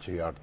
6, 8,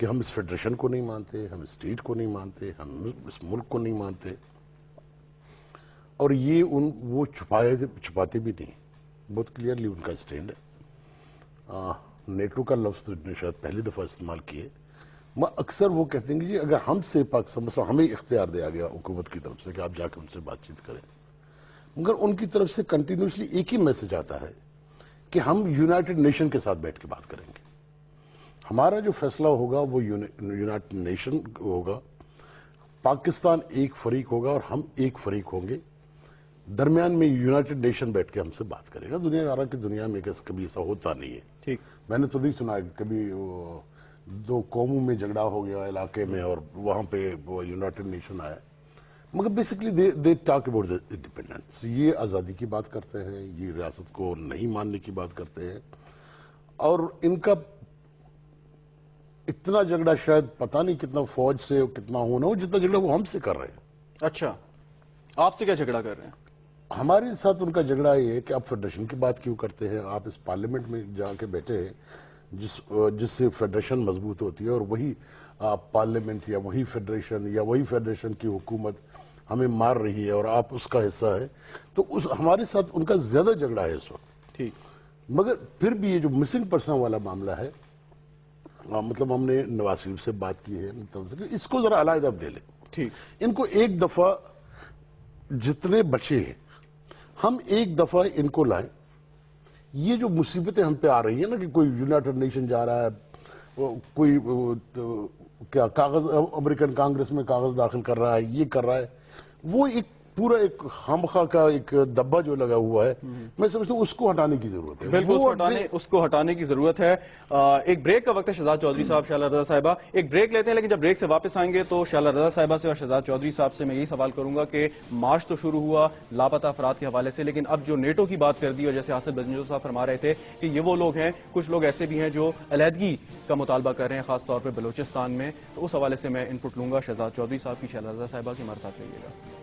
کہ ہم اس فیڈریشن کو نہیں مانتے، ہم اسٹیٹ کو نہیں مانتے، ہم اس ملک کو نہیں مانتے، اور یہ وہ چھپاتے بھی نہیں، بہت کلیئرلی ان کا اسٹینڈ ہے۔ نیٹو کا لفظ تو نے شاید پہلی دفعہ استعمال کیے۔ اکثر وہ کہتے ہیں کہ جی اگر ہم سے پاکستان مثلا ہمیں اختیار دیا گیا حکومت کی طرف سے کہ آپ جا کے ان سے بات چیت کریں، مگر ان کی طرف سے کنٹینیوسلی ایک ہی میسج آتا ہے کہ ہم یونائٹڈ نیشن کے ساتھ بیٹھ کے بات کریں گے، ہمارا جو فیصلہ ہوگا وہ یونائٹڈ نیشن ہوگا، پاکستان ایک فریق ہوگا اور ہم ایک فریق ہوں گے، درمیان میں یونائٹڈ نیشن بیٹھ کے ہم سے بات کرے گا۔ دنیا میں کبھی ایسا ہوتا نہیں ہے۔ ٹھیک، میں نے تو نہیں سنا ہے کبھی دو قوموں میں جھگڑا ہو گیا علاقے میں اور وہاں پہ وہ یونائٹڈ نیشن آیا، مگر basically they talk about the independence, یہ آزادی کی بات کرتے ہیں، یہ ریاست کو نہیں ماننے کی بات کرتے ہیں، اور ان کا اتنا جھگڑا شاید پتہ نہیں کتنا فوج سے کتنا ہونا ہو جتنا جھگڑا وہ ہم سے کر رہے ہیں۔ اچھا، آپ سے کیا جھگڑا کر رہے ہیں؟ ہمارے ساتھ ان کا جھگڑا یہ ہے کہ آپ فیڈریشن کی بات کیوں کرتے ہیں، آپ اس پارلیمنٹ میں جا کے بیٹھے ہیں جس سے فیڈریشن مضبوط ہوتی ہے، اور وہی پارلیمنٹ یا وہی فیڈریشن کی حکومت ہمیں مار رہی ہے اور آپ اس کا حصہ ہے، تو ہمارے ساتھ ان کا زیادہ جھگڑا ہے اس وقت۔ ٹھیک، مگر پھر بھی یہ جو مسنگ پرسن والا معاملہ ہے، مطلب ہم نے نواز شریف سے بات کی ہے، اس کو ذرا علیحدہ لے لیں۔ ٹھیک، ان کو ایک دفعہ جتنے بچے ہیں ہم ایک دفعہ ان کو لائیں، یہ جو مصیبتیں ہم پہ آ رہی ہیں نا کہ کوئی یونائٹڈ نیشن جا رہا ہے، کوئی کیا کاغذ امریکن کانگریس میں کاغذ داخل کر رہا ہے، یہ کر رہا ہے، وہ ایک پورا ایک خامخواہ کا ایک دبا جو لگا ہوا ہے، میں سمجھتا ہوں اس کو ہٹانے کی ضرورت ہے۔ بالکل اس کو ہٹانے کی ضرورت ہے۔ ایک بریک کا وقت ہے شہزاد چودھری صاحب، شعلہ رضا صاحبہ، ایک بریک لیتے ہیں، لیکن جب بریک سے واپس آئیں گے تو شعلہ رضا صاحبہ سے اور شہزاد چودھری صاحب سے میں یہی سوال کروں گا کہ مارچ تو شروع ہوا لاپتہ افراد کے حوالے سے، لیکن اب جو نیٹو کی بات کر دی اور جیسے حاصل بزنجو صاحب فرما رہے تھے کہ یہ وہ لوگ ہیں، کچھ لوگ ایسے بھی ہیں جو علیحدگی کا مطالبہ کر رہے ہیں، خاص طور پہ بلوچستان میں، تو اس حوالے سے میں ان پٹ لوں گا شہزاد چودھری صاحب کی، شعلہ رضا صاحبہ کی، ہمارے ساتھ رہیے گا۔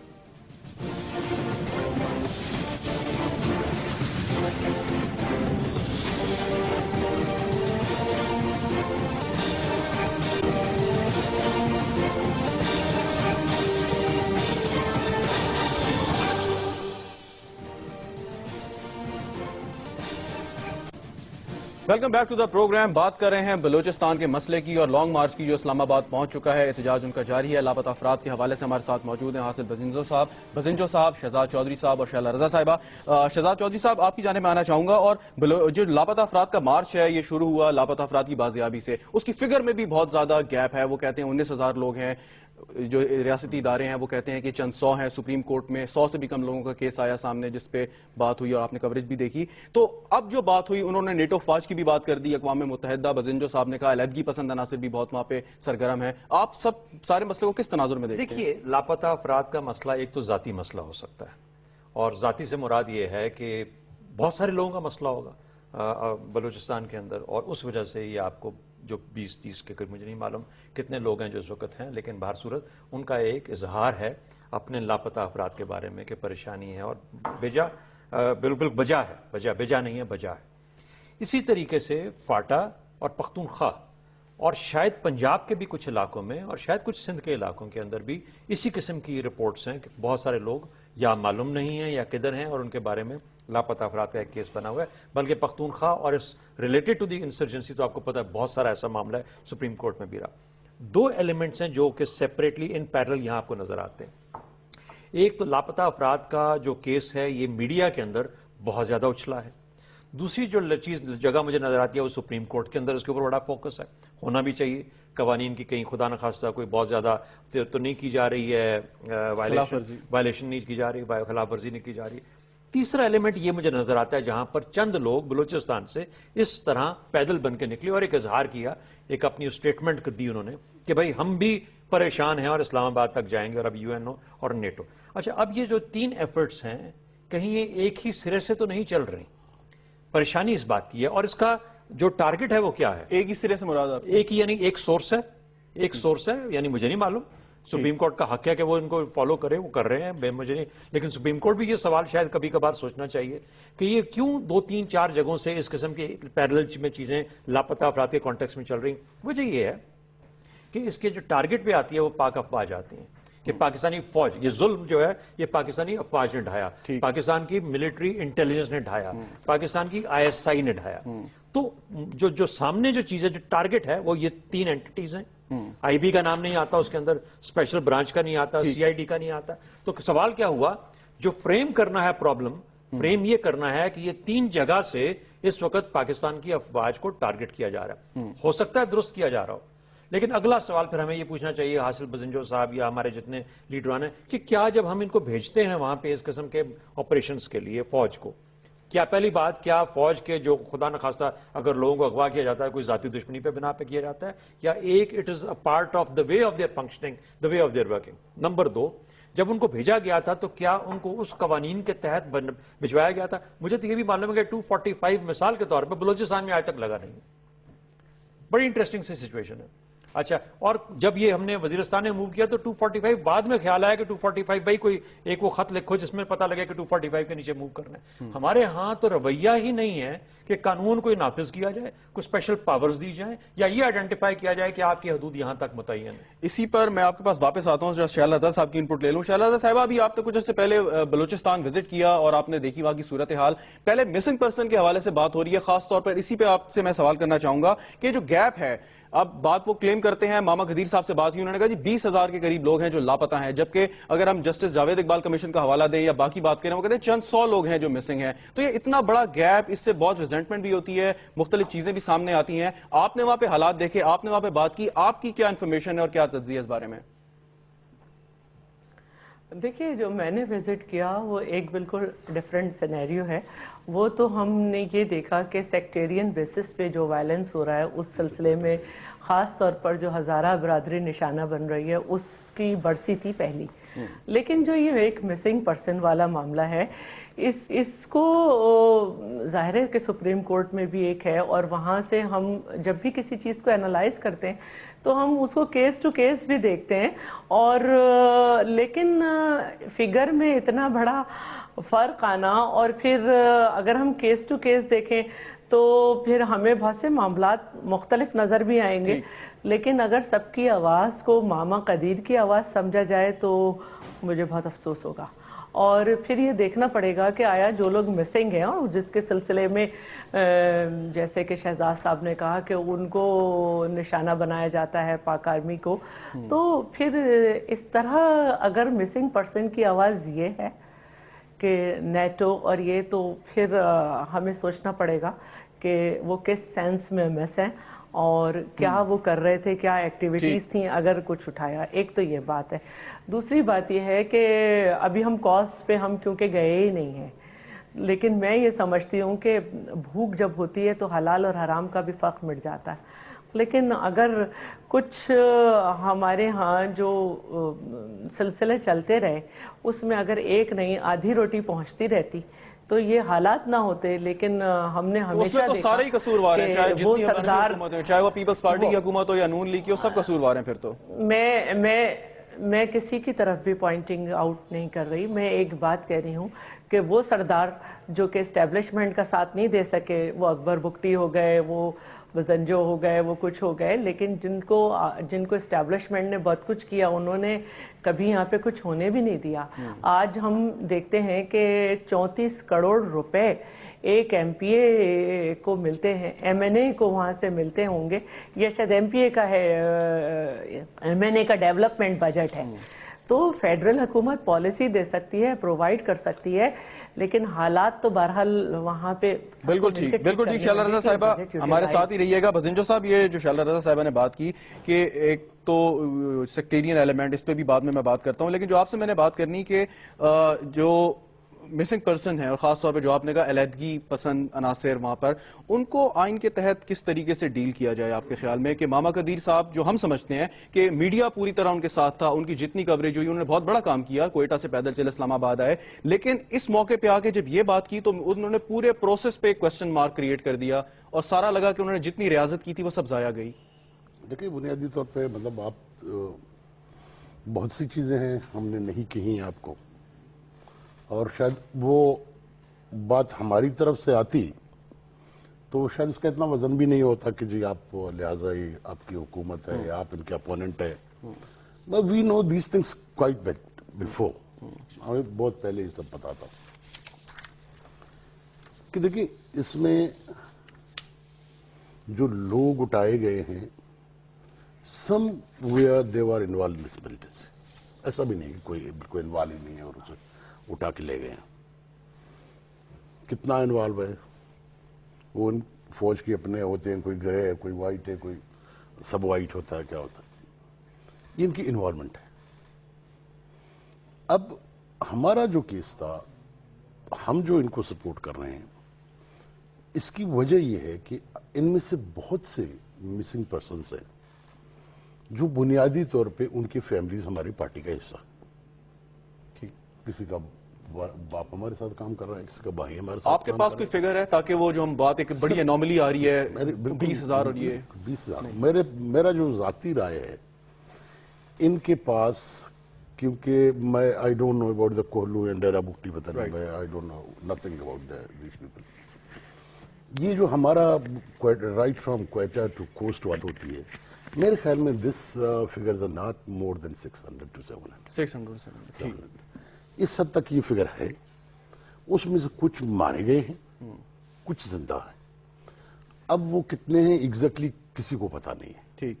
Welcome back to the program. بات کر رہے ہیں بلوچستان کے مسئلے کی اور لانگ مارچ کی جو اسلام آباد پہنچ چکا ہے، احتجاج ان کا جاری ہے، لاپتہ افراد کے حوالے سے ہمارے ساتھ موجود ہیں حاصل بزنجو صاحب، شہزاد چودھری صاحب اور شعلہ رضا صاحبہ۔ شہزاد چودھری صاحب، آپ کی جانب میں آنا چاہوں گا، اور جو لاپتہ افراد کا مارچ ہے یہ شروع ہوا لاپتہ افراد کی بازیابی سے، اس کی فگر میں بھی بہت زیادہ گیپ ہے، وہ کہتے ہیں 19,000 لوگ ہیں، جو ریاستی ادارے ہیں وہ کہتے ہیں کہ چند 100 ہیں، سپریم کورٹ میں 100 سے بھی کم لوگوں کا کیس آیا سامنے جس پہ بات ہوئی اور آپ نے کوریج بھی دیکھی۔ تو اب جو بات ہوئی، انہوں نے نیٹو فوج کی بھی بات کر دی، اقوام متحدہ، بزنجو صاحب نے کہا علیحدگی پسند عناصر بھی بہت وہاں پہ سرگرم ہیں، آپ سب سارے مسئلے کو کس تناظر میں دیکھتے ہیں؟ دیکھیے، لاپتہ افراد کا مسئلہ ایک تو ذاتی مسئلہ ہو سکتا ہے، اور ذاتی سے مراد یہ ہے کہ بہت سارے لوگوں کا مسئلہ ہوگا بلوچستان کے اندر، اور اس وجہ سے یہ آپ کو جو 20-30 کے مجھے نہیں معلوم کتنے لوگ ہیں جو اس وقت ہیں، لیکن بہر صورت ان کا ایک اظہار ہے اپنے لاپتہ افراد کے بارے میں کہ پریشانی ہے، اور بالکل بجا نہیں ہے، بجا ہے۔ اسی طریقے سے فاٹا اور پختونخوا اور شاید پنجاب کے بھی کچھ علاقوں میں اور شاید کچھ سندھ کے علاقوں کے اندر بھی اسی قسم کی رپورٹس ہیں کہ بہت سارے لوگ یا معلوم نہیں ہیں یا کدھر ہیں، اور ان کے بارے میں لاپتہ افراد کا ایک کیس بنا ہوا ہے۔ بلکہ پختونخوا اور اس ریلیٹڈ ٹو دی انسرجنسی تو آپ کو پتہ ہے بہت سارا ایسا معاملہ ہے سپریم کورٹ میں بھی رہا۔ دو ایلیمنٹس ہیں جو کہ سیپریٹلی ان پیرل یہاں آپ کو نظر آتے ہیں۔ ایک تو لاپتہ افراد کا جو کیس ہے یہ میڈیا کے اندر بہت زیادہ اچھلا ہے، دوسری جو جگہ مجھے نظر آتی ہے وہ سپریم کورٹ کے اندر اس کے اوپر بڑا فوکس ہے، ہونا بھی چاہیے، قوانین کی کہیں خدا نخواستہ کوئی بہت زیادہ تو نہیں کی جا رہی ہے، وائلیشن نہیں کی جا رہی، خلاف ورزی نہیں کی جا رہی۔ تیسرا ایلیمنٹ یہ مجھے نظر آتا ہے جہاں پر چند لوگ بلوچستان سے اس طرح پیدل بن کے نکلے اور ایک اظہار کیا، ایک اپنی سٹیٹمنٹ دی انہوں نے کہ بھائی ہم بھی پریشان ہیں اور اسلام آباد تک جائیں گے، اور اب UN اور نیٹو۔ اچھا، اب یہ جو 3 ایفرٹس ہیں کہیں یہ ایک ہی سرے سے تو نہیں چل رہی، پریشانی اس بات کی ہے، اور اس کا جو ٹارگٹ ہے وہ کیا ہے؟ ایک ہی سرے سے مراد آپ ایک یعنی ایک سورس ہے، یعنی مجھے نہیں معلوم، سپریم کورٹ کا حق ہے کہ وہ ان کو فالو کرے، وہ کر رہے ہیں، مجھے نہیں، لیکن سپریم کورٹ بھی یہ سوال شاید کبھی کبھار سوچنا چاہیے کہ یہ کیوں 2-3-4 جگہوں سے اس قسم کے پیرلل میں چیزیں لاپتہ افراد کے کانٹیکس میں چل رہی ہیں۔ وجہ یہ ہے کہ اس کے جو ٹارگٹ پہ آتی ہے وہ پاک افواج آتی ہیں کہ پاکستانی فوج، یہ ظلم جو ہے یہ پاکستانی افواج نے ڈھایا، پاکستان کی ملٹری انٹیلیجنس نے ڈھایا، پاکستان کی ISI نے ڈھایا. تو جو سامنے جو چیز ہے، جو ٹارگٹ ہے، وہ یہ 3 اینٹیز ہیں. IB کا نام نہیں آتا اس کے اندر، اسپیشل برانچ کا نہیں آتا، CID کا نہیں آتا. تو سوال کیا ہوا، جو فریم کرنا ہے پرابلم، فریم یہ کرنا ہے کہ یہ 3 جگہ سے اس وقت پاکستان کی افواج کو ٹارگٹ کیا جا رہا ہے. ہو سکتا ہے درست کیا جا رہا ہو، لیکن اگلا سوال پھر ہمیں یہ پوچھنا چاہیے حاصل بزنجو صاحب یا ہمارے جتنے لیڈران ہیں کہ کیا جب ہم ان کو بھیجتے ہیں وہاں پہ اس قسم کے آپریشنز کے لیے فوج کو، کیا پہلی بات کیا فوج کے جو خدا نخواستہ اگر لوگوں کو اغوا کیا جاتا ہے کوئی ذاتی دشمنی پہ بنا پہ کیا جاتا ہے، یا ایک it is a part of the way of their functioning, the way of their working. Number 2، جب ان کو بھیجا گیا تھا تو کیا ان کو اس قوانین کے تحت بھجوایا گیا تھا؟ مجھے تو یہ بھی معلوم ہے کہ 245 مثال کے طور پہ بلوچستان میں آج تک لگا نہیں. بڑی انٹرسٹنگ سی سچویشن ہے. اچھا، اور جب یہ ہم نے وزیرستان میں موو کیا تو 245 بعد میں خیال آیا کہ 245 بھائی کوئی ایک وہ خط لکھو جس میں پتہ لگے کہ 245 کے نیچے موو کرنا ہے. ہمارے ہاں تو رویہ ہی نہیں ہے کہ قانون کوئی نافذ کیا جائے، کوئی اسپیشل پاورز دی جائیں، یا یہ آئیڈینٹیفائی کیا جائے کہ آپ کی حدود یہاں تک متعین ہے. اسی پر میں آپ کے پاس واپس آتا ہوں، شیلا رضا صاحب کی انپٹ لے لوں. شیلا رضا صاحبہ، ابھی آپ نے کچھ عرصے پہلے بلوچستان وزٹ کیا اور آپ نے دیکھی وہاں کی صورتحال. پہلے مسنگ پرسن کے حوالے سے بات ہو رہی ہے، خاص طور پر اسی پہ آپ سے میں سوال کرنا چاہوں گا کہ جو گیپ ہے، اب بات وہ کلیم کرتے ہیں، ماما غدیر صاحب سے بات ہوئی، انہوں نے کہا جی 20,000 کے قریب لوگ ہیں جو لاپتہ ہیں، جبکہ اگر ہم جسٹس جاوید اقبال کمیشن کا حوالہ دیں یا باقی بات کریں وہ کہتے ہیں چند 100 لوگ ہیں جو مسنگ ہیں. تو یہ اتنا بڑا گیپ، اس سے بہت ریزنٹمنٹ بھی ہوتی ہے، مختلف چیزیں بھی سامنے آتی ہیں. آپ نے وہاں پہ حالات دیکھے، آپ نے وہاں پہ بات کی، آپ کی کیا انفارمیشن ہے اور کیا تجزیہ اس بارے میں؟ دیکھیے، جو میں نے وزٹ کیا وہ ایک بالکل ڈیفرنٹ سینیریو ہے. وہ تو ہم نے یہ دیکھا کہ سیکٹیرین بیسس پہ جو وائلنس ہو رہا ہے اس سلسلے میں خاص طور پر جو ہزارہ برادری نشانہ بن رہی ہے اس کی برسی تھی پہلی. لیکن جو یہ ایک مسنگ پرسن والا معاملہ ہے، اس کو ظاہر ہے کہ سپریم کورٹ میں بھی ایک ہے، اور وہاں سے ہم جب بھی کسی چیز کو انالائز کرتے ہیں تو ہم اس کو کیس ٹو کیس بھی دیکھتے ہیں. اور لیکن فگر میں اتنا بڑا فرق آنا، اور پھر اگر ہم کیس ٹو کیس دیکھیں تو پھر ہمیں بہت سے معاملات مختلف نظر بھی آئیں گے. لیکن اگر سب کی آواز کو ماما قدیر کی آواز سمجھا جائے تو مجھے بہت افسوس ہوگا. اور پھر یہ دیکھنا پڑے گا کہ آیا جو لوگ مسنگ ہیں اور جس کے سلسلے میں جیسے کہ شہزاد صاحب نے کہا کہ ان کو نشانہ بنایا جاتا ہے پاک آرمی کو، تو پھر اس طرح اگر مسنگ پرسن کی آواز یہ ہے کہ نیٹو اور یہ، تو پھر ہمیں سوچنا پڑے گا کہ وہ کس سینس میں مس ہیں اور کیا وہ کر رہے تھے، کیا ایکٹیویٹیز تھیں اگر کچھ اٹھایا. ایک تو یہ بات ہے. دوسری بات یہ ہے کہ ابھی ہم کاز پہ ہم کیونکہ گئے ہی نہیں ہیں، لیکن میں یہ سمجھتی ہوں کہ بھوک جب ہوتی ہے تو حلال اور حرام کا بھی فرق مٹ جاتا ہے. لیکن اگر کچھ ہمارے ہاں جو سلسلے چلتے رہے اس میں اگر ایک نہیں آدھی روٹی پہنچتی رہتی تو یہ حالات نہ ہوتے. لیکن ہم نے ہمیشہ اس میں تو سارے ہی قصوروار ہیں، چاہے جتنی حکومت ہو، چاہے وہ پیپلز پارٹی کی حکومت ہو یا نون لیگ کی، وہ سب قصوروار ہیں. پھر تو میں کسی کی طرف بھی پوائنٹنگ آؤٹ نہیں کر رہی. میں ایک بات کہہ رہی ہوں کہ وہ سردار جو کہ اسٹیبلشمنٹ کا ساتھ نہیں دے سکے، وہ اکبر بگٹی ہو گئے، وہ بزنجو ہو گئے، وہ کچھ ہو گئے، لیکن جن کو اسٹیبلشمنٹ نے بہت کچھ کیا انہوں نے کبھی یہاں پہ کچھ ہونے بھی نہیں دیا. آج ہم دیکھتے ہیں کہ 34 کروڑ روپے ایک ایم پی اے کو ملتے ہیں، ایم این اے کو وہاں سے ملتے ہوں گے، یا شاید ایم پی اے کا ہے، ایم این اے کا ڈیولپمنٹ بجٹ ہے. تو فیڈرل حکومت پالیسی دے سکتی ہے، پرووائڈ کر سکتی ہے، لیکن حالات تو بہرحال وہاں پہ بالکل ٹھیک. بالکل ٹھیک. شیلا رضا صاحبہ ہمارے ساتھ ہی رہیے گا. بزنجو صاحب، یہ جو شیلا رضا صاحبہ نے بات کی کہ ایک تو سیکٹیرین ایلیمنٹ، اس پہ بھی بعد میں بات کرتا ہوں، لیکن جو آپ سے میں نے بات کرنی کہ جو مسنگ پرسن ہے اور خاص طور پہ جو آپ نے کہا علیحدگی پسند عناصر وہاں پر، ان کو آئین کے تحت کس طریقے سے ڈیل کیا جائے آپ کے خیال میں؟ کہ ماما قدیر صاحب جو ہم سمجھتے ہیں کہ میڈیا پوری طرح ان کے ساتھ تھا، ان کی جتنی کوریج ہوئی، انہوں نے بہت بڑا کام کیا، کوئٹہ سے پیدل چلے اسلام آباد آئے، لیکن اس موقع پہ آ کے جب یہ بات کی تو انہوں نے پورے پروسیس پہ کوسچن مارک کریٹ کر دیا اور سارا لگا کہ انہوں نے جتنی ریاضت کی تھی وہ سب ضائع گئی. دیکھیں، بنیادی طور پہ مطلب آپ بہت سی چیزیں ہیں ہم نے نہیں کہیں آپ کو، اور شاید وہ بات ہماری طرف سے آتی تو شاید اس کا اتنا وزن بھی نہیں ہوتا کہ جی آپ لہٰذا یہ آپ کی حکومت ہے یا آپ ان کے اپوننٹ ہے. We know these things quite before. ہمیں بہت پہلے یہ سب پتا تھا کہ دیکھیں اس میں جو لوگ اٹھائے گئے ہیں somewhere they are involve in this politics. ایسا بھی نہیں کہ کوئی بالکل انوالو ہی نہیں ہے اور اسے اٹھا کے لے گئے ہیں. کتنا انوالو ہے وہ ان فوج کے اپنے ہوتے ہیں, کوئی گرے ہے, کوئی وائٹ ہے, کوئی سب وائٹ ہوتا ہے, کیا ہوتا ہے, یہ ان کی انوالومنٹ ہے. اب ہمارا جو کیس تھا, ہم جو ان کو سپورٹ کر رہے ہیں, اس کی وجہ یہ ہے کہ ان میں سے بہت سے مسنگ پرسنز ہیں جو بنیادی طور پہ ان کی فیملیز ہماری پارٹی کا حصہ. کسی کا باپ ہمارے ساتھ کام کر رہا ہے, کسی کا بھائی ہمارے ساتھ. آپ کے پاس کوئی فگر ہے تاکہ وہ جو ہم بات ایک بڑی انوملی آ رہی ہے 20,000 اور یہ 20,000 میرا جو ذاتی رائے ہے ان کے پاس, کیونکہ میں I don't know about the Kohlu and Dera Bugti پتہ نہیں, میں I don't know nothing about these people. یہ جو ہمارا right from Quetta to coast wall ہوتی ہے, میرے خیال میں this figures are not more than 600 to 700. اس حد تک یہ فگر ہے. اس میں سے کچھ مارے گئے ہیں, کچھ زندہ ہیں. اب وہ کتنے ہیں ایگزیکٹلی کسی کو پتا نہیں ہے. ٹھیک.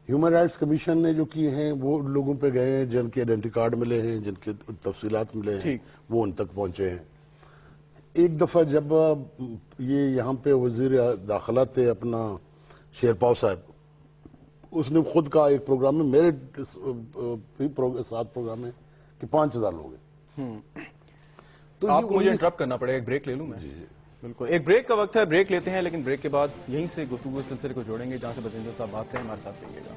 ہیومن رائٹس کمیشن نے جو کیے ہیں وہ لوگوں پہ گئے ہیں جن کے آئیڈینٹی کارڈ ملے ہیں, جن کے تفصیلات ملے ہیں, وہ ان تک پہنچے ہیں. ایک دفعہ جب یہ یہاں پہ وزیر داخلہ تھے اپنا شیرپاؤ صاحب, اس نے خود کا ایک پروگرام میں, میرے 7 پروگرام میں کہ 5,000 لوگ ہیں. تو آپ کو مجھے انٹرپٹ کرنا پڑے گا, ایک بریک لے لوں میں. بالکل, ایک بریک کا وقت ہے, بریک لیتے ہیں, لیکن بریک کے بعد یہیں سے گفتگو سلسلے کو جوڑیں گے جہاں سے بزنجو صاحب بات کریں. ہمارے ساتھ رہیے گا.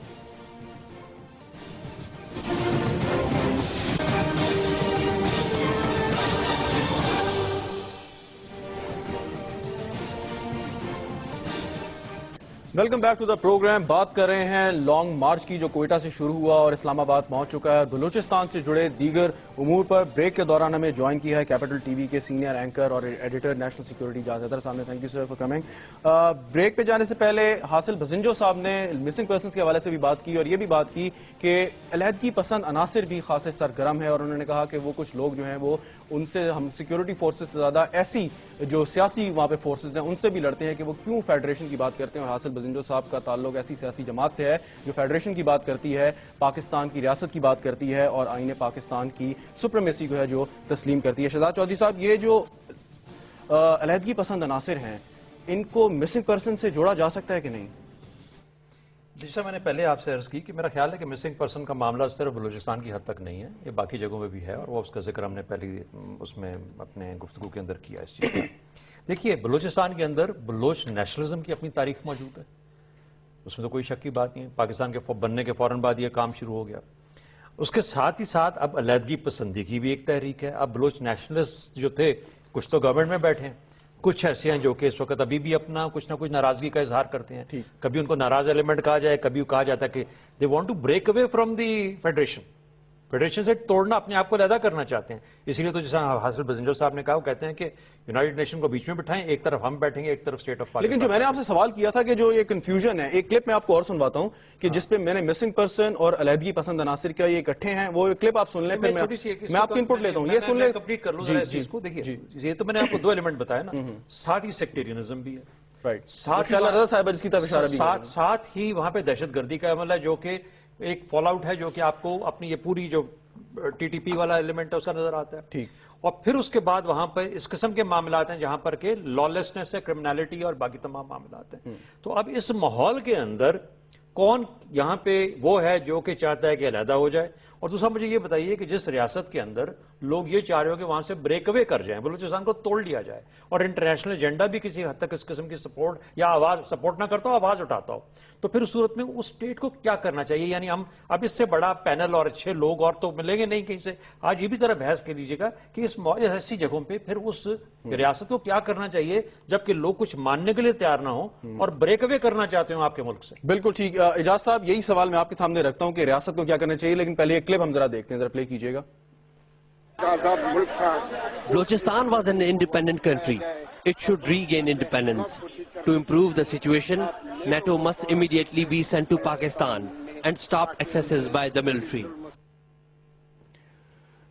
Welcome back to the program. بات کر رہے ہیں لانگ مارچ کی جو کوئٹہ سے شروع ہوا اور اسلام آباد پہنچ چکا ہے. بلوچستان سے جڑے دیگر امور پر بریک کے دوران ہمیں جوائن کیا ہے کیپٹل ٹی وی کے سینئر اینکر اور editor national security Ejaz Haider صاحب نے. Thank you sir for coming. Break پہ جانے سے پہلے حاصل بزنجو صاحب نے مسنگ پرسنز کے حوالے سے بھی بات کی اور یہ بھی بات کی کہ علیحدگی پسند عناصر بھی خاصے سرگرم ہے, اور انہوں نے کہا کہ وہ کچھ لوگ جو ہیں وہ ان سے, ہم سیکورٹی فورسز سے زیادہ ایسی جو سیاسی وہاں پہ فورسز ہیں ان سے بھی لڑتے ہیں کہ وہ کیوں فیڈریشن کی بات کرتے ہیں. اور حاصل بزنجو صاحب کا تعلق ایسی سیاسی جماعت سے ہے جو فیڈریشن کی بات کرتی ہے, پاکستان کی ریاست کی بات کرتی ہے اور آئین پاکستان کی سپریمیسی کو ہے جو تسلیم کرتی ہے. شہزاد چودھری صاحب, یہ جو علیحدگی پسند عناصر ہیں ان کو مسنگ پرسن سے جوڑا جا سکتا ہے کہ نہیں؟ جیسا میں نے پہلے آپ سے عرض کی کہ میرا خیال ہے کہ مسنگ پرسن کا معاملہ صرف بلوچستان کی حد تک نہیں ہے, یہ باقی جگہوں میں بھی ہے, اور وہ اس کا ذکر ہم نے پہلی اس میں اپنے گفتگو کے اندر کیا اس چیز کا. دیکھیے, بلوچستان کے اندر بلوچ نیشنلزم کی اپنی تاریخ موجود ہے, اس میں تو کوئی شک کی بات نہیں ہے. پاکستان کے بننے کے فوراً بعد یہ کام شروع ہو گیا. اس کے ساتھ ہی ساتھ اب علیحدگی پسندی کی بھی ایک تحریک ہے. اب بلوچ نیشنلسٹ جو تھے کچھ تو گورنمنٹ میں بیٹھے ہیں, کچھ ایسے ہیں جو کہ اس وقت ابھی بھی اپنا کچھ نہ کچھ ناراضگی کا اظہار کرتے ہیں. کبھی ان کو ناراض ایلیمنٹ کہا جائے, کبھی کہا جاتا ہے کہ they want to break away from the federation, federation سے توڑنا, اپنے آپ کو علیحدہ کرنا چاہتے ہیں. اسی لیے تو جیسا حاصل بزنجو صاحب نے کہا, وہ کہتے ہیں کہ یونائٹڈ نیشن کو بیچ میں بٹھائیں, ایک طرف ہم بیٹھیں گے, ایک طرف اسٹیٹ آف پاکستان. لیکن جو میں نے آپ سے سوال کیا تھا کہ جو یہ کنفیوژن ہے, ایک کلپ میں آپ کو اور سنواتا ہوں کہ جس پہ میں نے مسنگ پرسن اور علیحدگی پسند عناصر کیا یہ اکٹھے ہیں, وہ کلپ آپ سن لیں, پھر میں آپ کی انپٹ لیتا ہوں. یہ سن لیں, کمپلیٹ کر لوں اس چیز کو. دیکھیے, یہ تو میں نے آپ کو 2 ایلیمنٹ بتایا نا, ساتھ ہی سیکٹیرینزم بھی ہے, ساتھ ہی وہاں پہ دہشت گردی کا عمل ہے جو کہ ایک فال آؤٹ ہے, جو کہ آپ کو اپنی یہ پوری جو ٹی ٹی پی والا ایلیمنٹ ہے اس کا نظر آتا ہے. ٹھیک. اور پھر اس کے بعد وہاں پر اس قسم کے معاملات ہیں جہاں پر کہ لا لیسنس ہے, کرمنالٹی اور باقی تمام معاملات ہیں. تو اب اس ماحول کے اندر کون یہاں پہ وہ ہے جو کہ چاہتا ہے کہ علیحدہ ہو جائے, اور دوسرا مجھے یہ بتائیے کہ جس ریاست کے اندر لوگ یہ چاہ رہے ہو کہ وہاں سے بریک اوے کر جائیں, بلوچستان کو توڑ لیا جائے, اور انٹرنیشنل ایجنڈا بھی کسی حد تک اس قسم کی سپورٹ یا آواز سپورٹ نہ کرتا ہو, آواز اٹھاتا ہو, تو پھر اس صورت میں اس اسٹیٹ کو کیا کرنا چاہیے؟ یعنی ہم اب اس سے بڑا پینل اور اچھے لوگ اور تو ملیں گے نہیں کہیں سے. آج یہ بھی ذرا بحث کر لیجیے گا کہ اس ایسی جگہوں پہ پھر اس ریاست کو کیا کرنا چاہیے جبکہ لوگ کچھ ماننے کے لیے تیار نہ ہوں اور بریک اوے کرنا چاہتے ہوں آپ کے ملک سے. بالکل ٹھیک. اعجاز صاحب, یہی سوال میں آپ کے سامنے رکھتا ہوں کہ ریاست کو کیا کرنا چاہیے, لیکن پہلے ایک کلپ ہم ذرا دیکھتے ہیں, ذرا پلے کیجیے گا. آزاد ملک تھا. Balochistan was an independent country. it should regain independence. To improve the situation, NATO must immediately be sent to Pakistan and stop excesses by the military.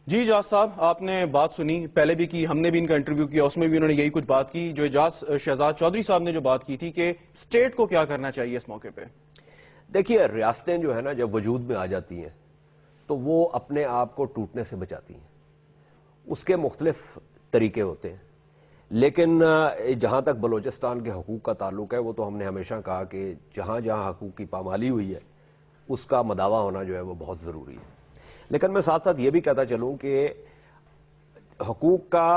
جی اعجاز صاحب، آپ نے بات سنی، پہلے بھی کی، ہم نے بھی ان کا انٹرویو کیا، اس میں بھی انہوں نے یہی کچھ بات کی جو اعجاز شہزاد چودھری صاحب نے جو بات کی تھی کہ اسٹیٹ کو کیا کرنا چاہیے اس موقع پہ. دیکھیے ریاستیں جو ہے نا جب وجود میں آ جاتی ہیں تو وہ اپنے آپ کو ٹوٹنے سے بچاتی ہیں. اس کے مختلف طریقے ہوتے ہیں، لیکن جہاں تک بلوچستان کے حقوق کا تعلق ہے وہ تو ہم نے ہمیشہ کہا کہ جہاں جہاں حقوق کی پامالی ہوئی ہے اس کا مداوع ہونا جو ہے وہ بہت ضروری ہے. لیکن میں ساتھ ساتھ یہ بھی کہتا چلوں کہ حقوق کا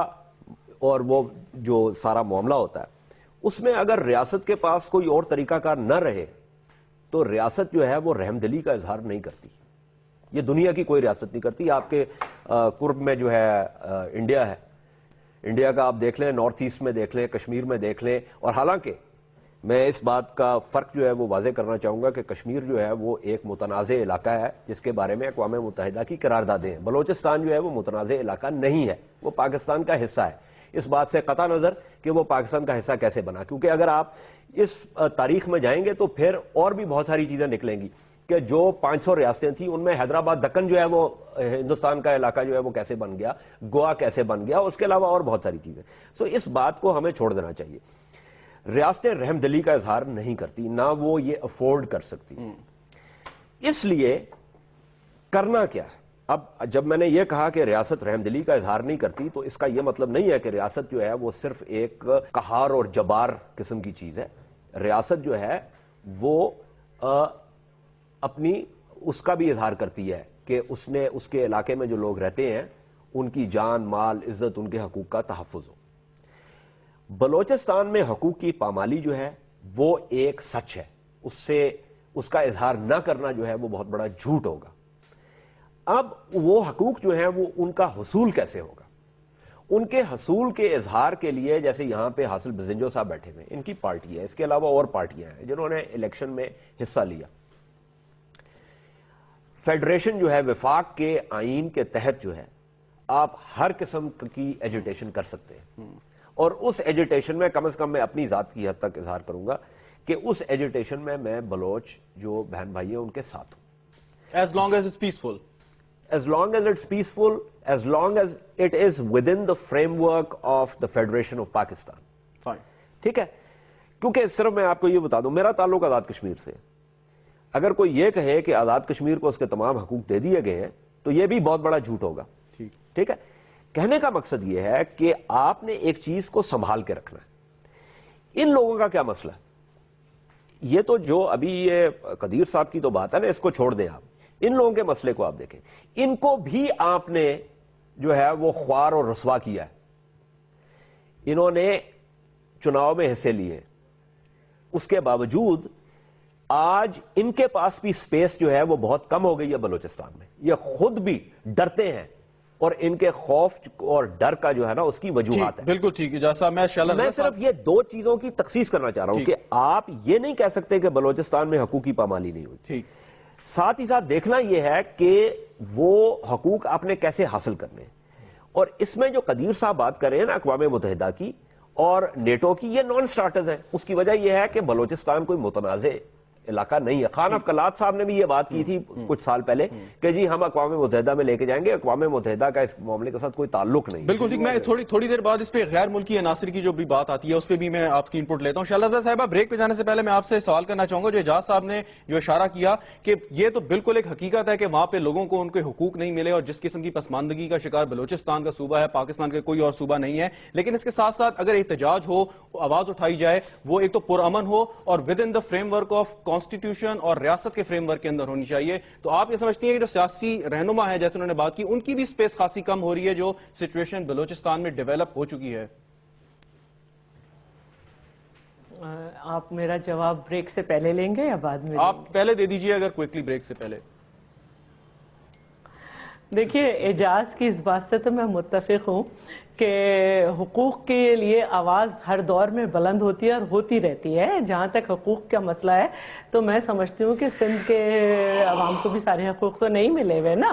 اور وہ جو سارا معاملہ ہوتا ہے اس میں اگر ریاست کے پاس کوئی اور طریقہ کار نہ رہے تو ریاست جو ہے وہ رحم دلی کا اظہار نہیں کرتی. یہ دنیا کی کوئی ریاست نہیں کرتی. آپ کے قرب میں جو ہے انڈیا ہے، انڈیا کا آپ دیکھ لیں، نارتھ ایسٹ میں دیکھ لیں، کشمیر میں دیکھ لیں. اور حالانکہ میں اس بات کا فرق جو ہے وہ واضح کرنا چاہوں گا کہ کشمیر جو ہے وہ ایک متنازع علاقہ ہے جس کے بارے میں اقوام متحدہ کی قراردادیں ہیں. بلوچستان جو ہے وہ متنازع علاقہ نہیں ہے، وہ پاکستان کا حصہ ہے. اس بات سے قطع نظر کہ وہ پاکستان کا حصہ کیسے بنا، کیونکہ اگر آپ اس تاریخ میں جائیں گے تو پھر اور بھی بہت ساری چیزیں نکلیں گی کہ جو 500 ریاستیں تھیں ان میں حیدرآباد دکن جو ہے وہ ہندوستان کا علاقہ جو ہے وہ کیسے بن گیا، گوا کیسے بن گیا، اس کے علاوہ اور بہت ساری چیزیں. تو اس بات کو ہمیں چھوڑ دینا چاہیے. ریاستیں رحم دلی کا اظہار نہیں کرتی، نہ وہ یہ افورڈ کر سکتی. اس لیے کرنا کیا ہے؟ اب جب میں نے یہ کہا کہ ریاست رحم دلی کا اظہار نہیں کرتی تو اس کا یہ مطلب نہیں ہے کہ ریاست جو ہے وہ صرف ایک قہار اور جبار قسم کی چیز ہے. ریاست جو ہے وہ اپنی اس کا بھی اظہار کرتی ہے کہ اس نے اس کے علاقے میں جو لوگ رہتے ہیں ان کی جان، مال، عزت، ان کے حقوق کا تحفظ ہو. بلوچستان میں حقوق کی پامالی جو ہے وہ ایک سچ ہے، اس کا اظہار نہ کرنا جو ہے وہ بہت بڑا جھوٹ ہوگا. اب وہ حقوق جو ہیں وہ ان کا حصول کیسے ہوگا؟ ان کے حصول کے اظہار کے لیے جیسے یہاں پہ حاصل بزنجو صاحب بیٹھے ہوئے، ان کی پارٹی ہے، اس کے علاوہ اور پارٹیاں ہیں جنہوں نے الیکشن میں حصہ لیا. فیڈریشن جو ہے وفاق کے آئین کے تحت جو ہے آپ ہر قسم کی ایجوٹیشن کر سکتے ہیں، اور اس ایجوٹیشن میں کم از کم میں اپنی ذات کی حد تک اظہار کروں گا کہ اس ایجوٹیشن میں میں بلوچ جو بہن بھائی ہیں ان کے ساتھ ہوں. As long as it's peaceful. As long as it's peaceful, as long as it is within the framework of the Federation of Pakistan. Fine. ٹھیک ہے؟ کیونکہ صرف میں آپ کو یہ بتا دوں میرا تعلق آزاد کشمیر سے. اگر کوئی یہ کہے کہ آزاد کشمیر کو اس کے تمام حقوق دے دیے گئے ہیں تو یہ بھی بہت بڑا جھوٹ ہوگا. ٹھیک ہے؟ کہنے کا مقصد یہ ہے کہ آپ نے ایک چیز کو سنبھال کے رکھنا ہے. ان لوگوں کا کیا مسئلہ ہے؟ یہ تو جو ابھی یہ قدیر صاحب کی تو بات ہے نا، اس کو چھوڑ دیں آپ. ان لوگوں کے مسئلے کو آپ دیکھیں، ان کو بھی آپ نے جو ہے وہ خوار اور رسوا کیا ہے. انہوں نے چناؤ میں حصے لیے، اس کے باوجود آج ان کے پاس بھی سپیس جو ہے وہ بہت کم ہو گئی ہے بلوچستان میں. یہ خود بھی ڈرتے ہیں اور ان کے خوف اور ڈر کا جو ہے نا اس کی وجوہات ہے. بالکل ٹھیک ہے جیسا میں صرف یہ دو چیزوں کی تخصیص کرنا چاہ رہا ہوں کہ آپ یہ نہیں کہہ سکتے کہ بلوچستان میں حقوقی پامالی نہیں ہوئی. ٹھیک. ساتھ ہی ساتھ دیکھنا یہ ہے کہ وہ حقوق آپ نے کیسے حاصل کرنے ہیں. اور اس میں جو قدیر صاحب بات کر رہے ہیں نا اقوام متحدہ کی اور نیٹو کی، یہ نان سٹارٹرز ہیں. اس کی وجہ یہ ہے کہ بلوچستان کوئی متنازع علاقہ نہیں ہے. خان افقلات صاحب نے بھی یہ بات کی تھی کچھ سال پہلے کہ جی ہم اقوام متحدہ میں لے کے جائیں گے. اقوام متحدہ کا اس معاملے کے ساتھ کوئی تعلق نہیں. بالکل ٹھیک. میں تھوڑی دیر بعد اس پہ غیر ملکی عناصر کی جو بھی بات آتی ہے اس پہ بھی میں آپ کی انپٹ لیتا ہوں. شہزادہ صاحبہ بریک پہ جانے سے پہلے میں آپ سے سوال کرنا چاہوں گا جو اعجاز صاحب نے جو اشارہ کیا کہ یہ تو بالکل ایک حقیقت ہے کہ وہاں پہ لوگوں کو ان کے حقوق نہیں ملے اور جس قسم کی پسماندگی کا شکار بلوچستان کا صوبہ ہے، پاکستان کا کوئی اور صوبہ نہیں ہے. لیکن اس کے ساتھ ساتھ اگر احتجاج ہو، آواز اٹھائی جائے، وہ ایک تو پرامن ہو اور with in the frame work of constitution اور ریاست کے فریم ورک کے اندر ہونی چاہیے. تو آپ یہ سمجھتی ہیں کہ جو سیاسی رہنما ہے جیسے انہوں نے بات کی ان کی بھی سپیس خاصی کم ہو رہی ہے جو سچویشن بلوچستان میں ڈیولپ ہو چکی ہے؟ آپ میرا جواب بریک سے پہلے لیں گے یا بعد میں؟ آپ پہلے دے دیجئے اگر کوئکلی بریک سے پہلے. دیکھیے اعجاز کی اس بات سے تو میں متفق ہوں کہ حقوق کے لیے آواز ہر دور میں بلند ہوتی ہے اور ہوتی رہتی ہے. جہاں تک حقوق کا مسئلہ ہے تو میں سمجھتی ہوں کہ سندھ کے عوام کو بھی سارے حقوق تو نہیں ملے ہوئے نا,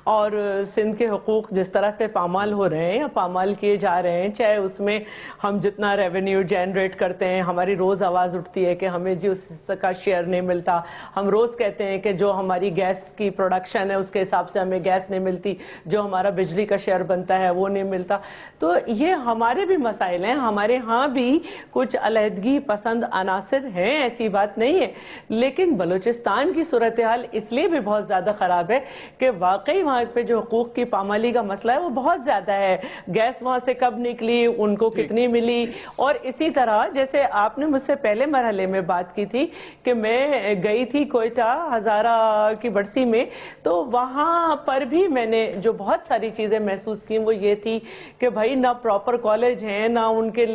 اور سندھ کے حقوق جس طرح سے پامال ہو رہے ہیں یا پامال کیے جا رہے ہیں, چاہے اس میں ہم جتنا ریونیو جنریٹ کرتے ہیں, ہماری روز آواز اٹھتی ہے کہ ہمیں جی اس کا شیئر نہیں ملتا, ہم روز کہتے ہیں کہ جو ہماری گیس کی پروڈکشن ہے اس کے حساب سے ہمیں گیس نہیں ملتی, جو ہمارا بجلی کا شیئر بنتا ہے وہ نہیں ملتا. تو یہ ہمارے بھی مسائل ہیں, ہمارے ہاں بھی کچھ علیحدگی پسند عناصر ہیں, ایسی بات نہیں ہے, لیکن بلوچستان کی صورتحال اس لیے بھی بہت زیادہ خراب ہے کہ واقعی وہاں پہ جو حقوق کی پامالی کا مسئلہ ہے وہ بہت زیادہ ہے. گیس وہاں سے کب نکلی, ان کو کتنی ملی, اور اسی طرح جیسے آپ نے مجھ سے پہلے مرحلے میں بات کی تھی کہ میں گئی تھی کوئٹہ ہزارہ کی برسی میں, تو وہاں پر بھی میں نے جو بہت ساری چیزیں محسوس کی وہ یہ تھی کہ بھائی نہ پراپر کالج ہیں, نہ ان کے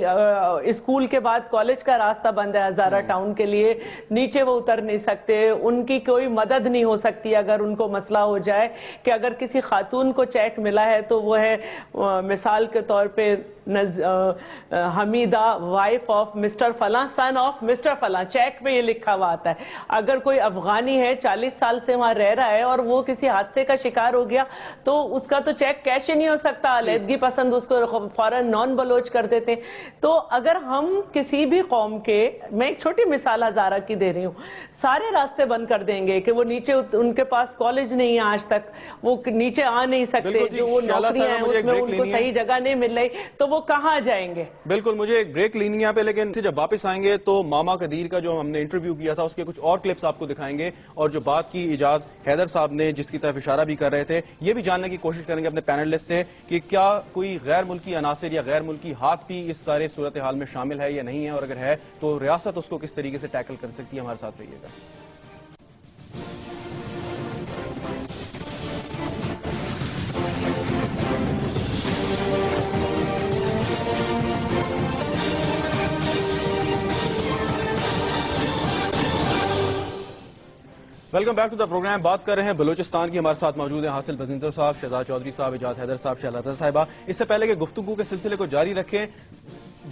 اسکول کے بعد کالج کا راستہ بند ہے ہزارہ ٹاؤن کے لیے, نیچے وہ اتر نہیں سکتے, ان کی کوئی مدد نہیں ہو سکتی اگر ان کو مسئلہ ہو جائے کہ اگر کسی خاتون کو چیک ملا ہے تو وہ ہے مثال کے طور پہ حمیدہ وائف آف مسٹر فلاں, سن آف مسٹر فلاں, چیک میں یہ لکھا ہوا آتا ہے. اگر کوئی افغانی ہے 40 سال سے وہاں رہ رہا ہے اور وہ کسی حادثے کا شکار ہو گیا تو اس کا تو چیک کیش ہی نہیں ہو سکتا, علیحدگی پسند اس کو فوراً نان بلوچ کر دیتے. تو اگر ہم کسی بھی قوم کے, میں ایک چھوٹی مثال ہزارہ کی دے رہی ہوں, سارے راستے بند کر دیں گے کہ وہ نیچے ان کے پاس کالج نہیں ہے, آج تک وہ نیچے آ نہیں سکتے, جو وہ نوکریاں ہیں اس میں ان کو صحیح جگہ نہیں مل رہی, تو وہ کہاں جائیں گے. بالکل, مجھے ایک بریک لینی ہے یہاں پہ, لیکن جب واپس آئیں گے تو ماما قدیر کا جو ہم نے انٹرویو کیا تھا اس کے کچھ اور کلپس آپ کو دکھائیں گے, اور جو بات کی اعجاز حیدر صاحب نے جس کی طرف اشارہ بھی کر رہے تھے, یہ بھی جاننے کی کوشش کریں گے اپنے پینلسٹ سے کہ کیا کوئی غیر ملکی عناصر یا غیر ملکی ہاتھ بھی اس سارے صورتحال میں شامل ہے یا نہیں ہے, اور اگر ہے تو ریاست اس کو کس طریقے سے ٹیکل کر سکتی ہے. ہمارے ساتھ رہیے گا. Welcome back to the program. بات کر رہے ہیں بلوچستان کی. ہمارے ساتھ موجود ہیں حاصل بزنتر صاحب, شہزاد چودھری صاحب, اعجاز حیدر صاحب, شہلازہ صاحبہ. اس سے پہلے کہ گفتگو کے سلسلے کو جاری رکھیں,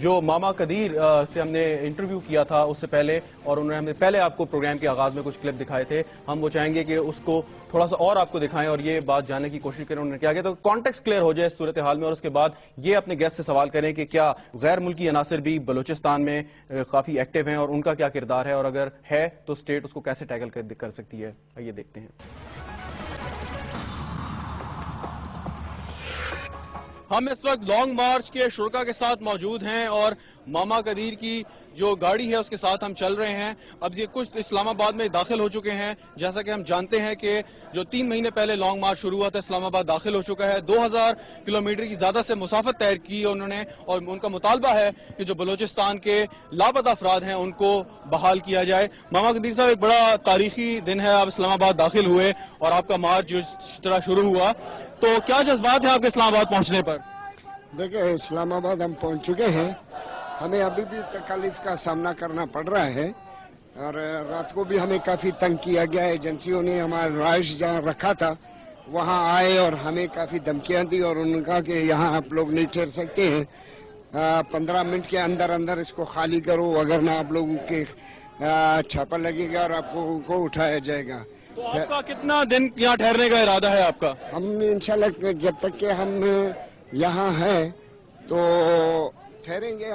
جو ماما قدیر سے ہم نے انٹرویو کیا تھا اس سے پہلے, اور انہوں نے ہمیں پہلے آپ کو پروگرام کے آغاز میں کچھ کلپ دکھائے تھے, ہم وہ چاہیں گے کہ اس کو تھوڑا سا اور آپ کو دکھائیں اور یہ بات جاننے کی کوشش کریں انہوں نے کیا کیا, تو کانٹیکسٹ کلیئر ہو جائے اس صورتحال میں, اور اس کے بعد یہ اپنے گیسٹ سے سوال کریں کہ کیا غیر ملکی عناصر بھی بلوچستان میں کافی ایکٹیو ہیں اور ان کا کیا کردار ہے, اور اگر ہے تو اسٹیٹ اس کو کیسے ٹیکل کر سکتی ہے. آئیے دیکھتے ہیں. ہم اس وقت لانگ مارچ کے شرکا کے ساتھ موجود ہیں اور ماما قدیر کی جو گاڑی ہے اس کے ساتھ ہم چل رہے ہیں. اب یہ کچھ اسلام آباد میں داخل ہو چکے ہیں. جیسا کہ ہم جانتے ہیں کہ جو 3 مہینے پہلے لانگ مارچ شروع ہوا تھا, اسلام آباد داخل ہو چکا ہے. 2000 کلومیٹر کی زیادہ سے مسافت طے کی انہوں نے, اور ان کا مطالبہ ہے کہ جو بلوچستان کے لاپتہ افراد ہیں ان کو بحال کیا جائے. ماما قدیر صاحب, ایک بڑا تاریخی دن ہے, آپ اسلام آباد داخل ہوئے اور آپ کا مارچ جس طرح شروع ہوا, تو کیا جذبات ہیں آپ کے اسلام آباد پہنچنے پر؟ دیکھیں, اسلام آباد ہم پہنچ چکے ہیں, ہمیں ابھی بھی تکالیف کا سامنا کرنا پڑ رہا ہے, اور رات کو بھی ہمیں کافی تنگ کیا گیا. ایجنسیوں نے ہمارا رہائش جہاں رکھا تھا وہاں آئے اور ہمیں کافی دھمکیاں دی, اور انہوں نے کہا کہ یہاں آپ لوگ نہیں ٹھہر سکتے ہیں, 15 منٹ کے اندر اندر اس کو خالی کرو, اگر نہ آپ لوگوں کے چھاپا لگے گا اور آپ کو اٹھایا جائے گا. تو آپ کا کتنا دن یہاں ٹھہرنے کا ارادہ ہے آپ کا؟ ہم انشاءاللہ جب تک کہ ہم یہاں ہیں تو ٹھہریں گے.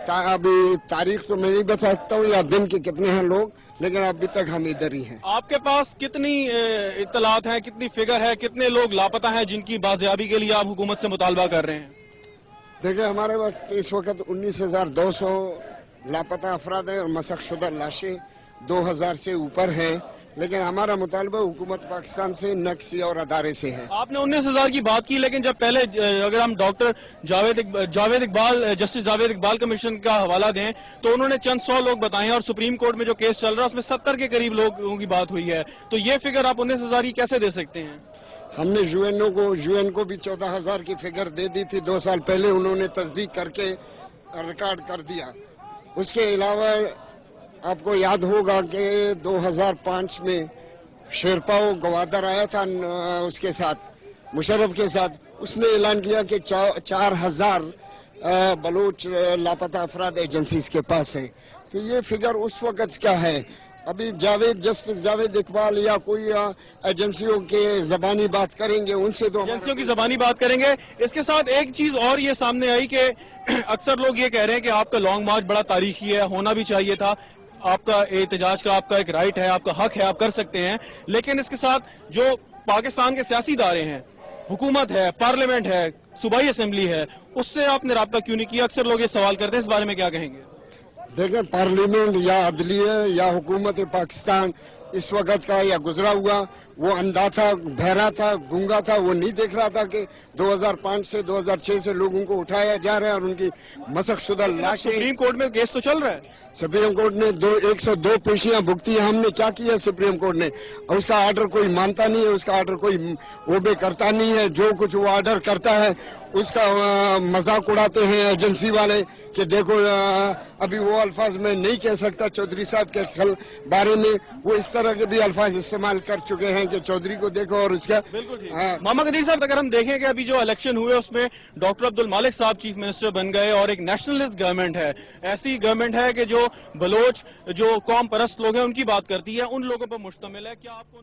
ابھی تاریخ تو میں نہیں بتا سکتا ہوں یا دن کے کتنے ہیں لوگ, لیکن ابھی تک ہم ادھر ہی ہیں. آپ کے پاس کتنی اطلاعات ہیں, کتنی فگر ہے, کتنے لوگ لاپتہ ہیں جن کی بازیابی کے لیے آپ حکومت سے مطالبہ کر رہے ہیں؟ دیکھیں, ہمارے وقت اس وقت 19,200 لاپتہ افراد ہیں اور مسخ شدہ لاشیں 2000 سے اوپر ہیں, لیکن ہمارا مطالبہ حکومت پاکستان سے نہ کسی اور ادارے سے ہے. آپ نے 19,000 کی بات کی, لیکن جب پہلے اگر ہم doctor Javed Iqbal, justice Javed Iqbal commission کا حوالہ دیں تو انہوں نے چند 100 لوگ بتائے ہیں, اور سپریم کورٹ میں جو کیس چل رہا ہے اس میں 70 کے قریب لوگوں کی بات ہوئی ہے. تو یہ فگر آپ 19,000 کی کیسے دے سکتے ہیں؟ ہم نے یو این کو بھی 14,000 کی فگر دے دی تھی 2 سال پہلے, انہوں نے تصدیق کر کے ریکارڈ کر دیا. اس کے علاوہ آپ کو یاد ہوگا کہ 2005 میں شیرپاؤ گوادر آیا تھا اس کے ساتھ, مشرف کے ساتھ, اس نے اعلان کیا کہ 4000 بلوچ لاپتہ افراد ایجنسیز کے پاس ہیں. تو یہ فگر اس وقت کیا ہے؟ ابھی جسٹس جاوید اقبال یا کوئی ایجنسیوں کے زبانی بات کریں گے، ان سے تو ایجنسیوں کی زبانی بات کریں گے. اس کے ساتھ ایک چیز اور یہ سامنے آئی کہ اکثر لوگ یہ کہہ رہے ہیں کہ آپ کا لانگ مارچ بڑا تاریخی ہے، ہونا بھی چاہیے تھا، آپ کا احتجاج کا آپ کا ایک رائٹ ہے، آپ کا حق ہے، آپ کر سکتے ہیں. لیکن اس کے ساتھ جو پاکستان کے سیاسی ادارے ہیں، حکومت ہے، پارلیمنٹ ہے، صوبائی اسمبلی ہے، اس سے آپ نے رابطہ کیوں نہیں کیا؟ اکثر لوگ یہ سوال کرتے ہیں، اس بارے میں کیا کہیں گے؟ دیکھیں، پارلیمنٹ یا عدلیہ یا حکومت پاکستان اس وقت کا یا گزرا ہوا وہ اندھا تھا، بہرا تھا، گونگا تھا. وہ نہیں دیکھ رہا تھا کہ 2005 سے 2006 سے لوگوں کو اٹھایا جا رہا ہے اور ان کی مسخ شدہ لاشیں. سپریم کورٹ میں کیس تو چل رہا ہے. سپریم کورٹ نے 102 پیشیاں بھگتی ہیں. ہم نے کیا کیا سپریم کورٹ نے؟ اس کا آرڈر کوئی مانتا نہیں ہے، اس کا آرڈر کوئی اوبے کرتا نہیں ہے. جو کچھ وہ آرڈر کرتا ہے اس کا مذاق اڑاتے ہیں ایجنسی والے کہ دیکھو ابھی وہ الفاظ میں نہیں کہہ سکتا چودھری صاحب کے بارے میں. وہ اس طرح کے بھی الفاظ استعمال کر چکے ہیں کہ چودھری کو دیکھو اور اس کا. محمد قدیر صاحب، اگر ہم دیکھیں کہ ابھی جو الیکشن ہوئے اس میں ڈاکٹر عبد المالک صاحب چیف منسٹر بن گئے اور ایک نیشنلسٹ گورنمنٹ ہے، ایسی گورنمنٹ ہے کہ جو بلوچ جو قوم پرست لوگ ہیں ان کی بات کرتی ہے، ان لوگوں پر مشتمل ہے. کیا آپ کو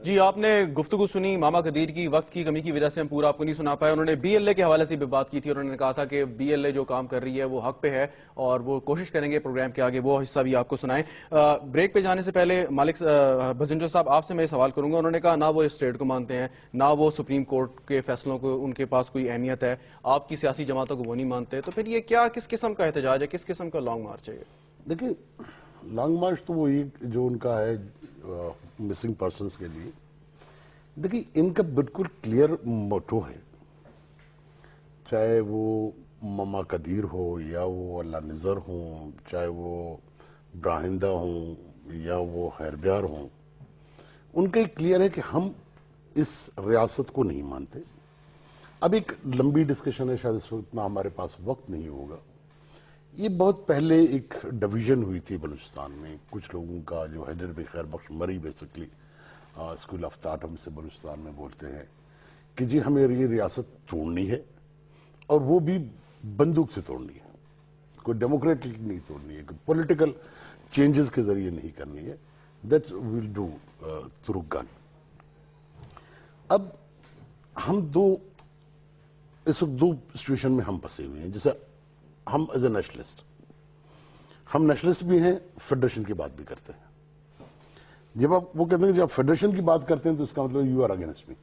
جی آپ نے گفتگو سنی ماما قدیر کی، وقت کی کمی کی وجہ سے ہم پورا آپ کو نہیں سنا پائے. انہوں نے بی ایل اے کے حوالے سے بھی بات کی تھی اور انہوں نے کہا تھا کہ بی ایل اے جو کام کر رہی ہے وہ حق پہ ہے اور وہ کوشش کریں گے پروگرام کے آگے وہ حصہ بھی آپ کو سنائیں. بریک پہ جانے سے پہلے مالک بزنجو صاحب آپ سے میں سوال کروں گا. انہوں نے کہا نہ وہ اسٹیٹ کو مانتے ہیں، نہ وہ سپریم کورٹ کے فیصلوں کو ان کے پاس کوئی اہمیت ہے، آپ کی سیاسی جماعتوں کو وہ نہیں مانتے. تو پھر یہ کیا کس قسم کا احتجاج ہے، کس قسم کا لانگ مارچ ہے؟ دیکھیں، لانگ مارچ تو وہ جو ان کا ہے مسنگ پرسنز کے لیے. دیکھیں، ان کا بالکل کلیئر موٹو ہے، چاہے وہ ماما قدیر ہو یا وہ اللہ نظر ہوں، چاہے وہ براہندہ ہوں یا وہ خیربیار ہوں. ان کا ایک کلیئر ہے کہ ہم اس ریاست کو نہیں مانتے. اب ایک لمبی ڈسکشن ہے، شاید اس وقت اتنا ہمارے پاس وقت نہیں ہوگا. یہ بہت پہلے ایک ڈویژن ہوئی تھی بلوچستان میں، کچھ لوگوں کا جو حیدر بن خیر بخش مری بیسکلی اسکول آف تھاٹ ہم سے بلوچستان میں بولتے ہیں کہ جی ہمیں یہ ریاست توڑنی ہے اور وہ بھی بندوق سے توڑنی ہے، کوئی ڈیموکریٹک نہیں توڑنی ہے، کوئی پولیٹیکل چینجز کے ذریعے نہیں کرنی ہے. دیٹس ویل ڈو تھرو گن. اب ہم اس وقت دو سچویشن میں ہم پھنسے ہوئے ہیں. جیسے ہم ایز اے نیشنلسٹ، ہم نیشنلسٹ بھی ہیں، فیڈریشن کی بات بھی کرتے ہیں. جب آپ وہ کہتے ہیں کہ جب آپ فیڈریشن کی بات کرتے ہیں تو اس کا مطلب یو آر اگینسٹ می.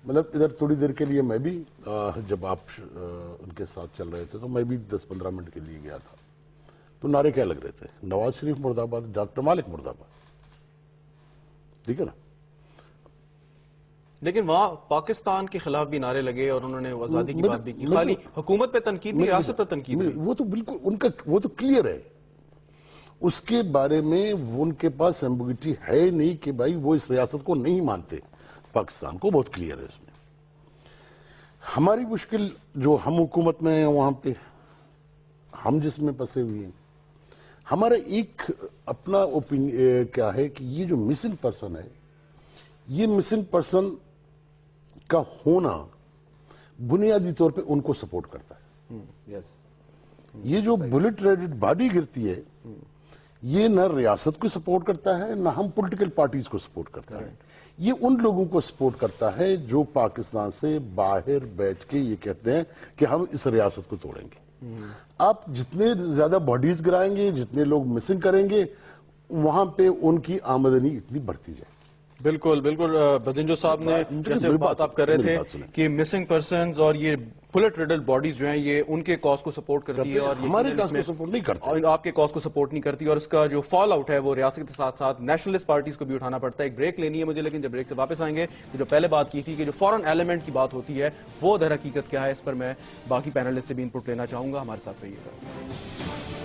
مطلب ادھر تھوڑی دیر کے لیے میں بھی جب آپ ان کے ساتھ چل رہے تھے تو میں بھی 10-15 منٹ کے لیے گیا تھا. تو نعرے کیا لگ رہے تھے؟ نواز شریف مرد آباد، ڈاکٹر مالک مرد آباد. ٹھیک ہے نا؟ لیکن وہاں پاکستان کے خلاف بھی نعرے لگے اور انہوں نے آزادی کی بات بھی کی. خالی حکومت پہ تنقید نہیں، ریاست پہ تنقید نہیں. وہ تو بالکل ان کا وہ تو کلیئر ہے. اس کے بارے میں ان کے پاس ایمبیگوٹی ہے نہیں کہ بھائی وہ اس ریاست کو نہیں مانتے، پاکستان کو. بہت کلیئر ہے اس میں. ہماری مشکل جو ہم حکومت میں ہیں وہاں پہ ہم جس میں پھنسے ہوئے ہیں، ہمارا ایک اپنا اوپینین کیا ہے کہ یہ جو مسنگ پرسن ہے، یہ مسنگ پرسن کا ہونا بنیادی طور پہ ان کو سپورٹ کرتا ہے. یہ جو بلٹ ریڈڈ باڈی گرتی ہے، یہ نہ ریاست کو سپورٹ کرتا ہے نہ ہم پولیٹیکل پارٹیز کو سپورٹ کرتا ہے. یہ ان لوگوں کو سپورٹ کرتا ہے جو پاکستان سے باہر بیٹھ کے یہ کہتے ہیں کہ ہم اس ریاست کو توڑیں گے. آپ جتنے زیادہ باڈیز گرائیں گے، جتنے لوگ مسنگ کریں گے، وہاں پہ ان کی آمدنی اتنی بڑھتی جائے. بالکل بالکل. بزنجو صاحب نے جیسے بات آپ کر رہے تھے کہ مسنگ پرسنز اور یہ بلٹ ریڈل باڈیز جو ہیں یہ ان کے کاز کو سپورٹ کرتی ہے اور ہمارے کاز کو سپورٹ نہیں کرتی، اور آپ کے کاز کو سپورٹ نہیں کرتی، اور اس کا جو فال آؤٹ ہے وہ ریاست کے ساتھ ساتھ نیشنلسٹ پارٹیز کو بھی اٹھانا پڑتا ہے. ایک بریک لینی ہے مجھے، لیکن جب بریک سے واپس آئیں گے تو جو پہلے بات کی تھی کہ جو فورن ایلیمنٹ کی بات ہوتی ہے وہ در حقیقت کیا ہے، اس پر میں باقی پینلسٹ سے بھی انپٹ لینا چاہوں گا. ہمارے ساتھ رہیے گا.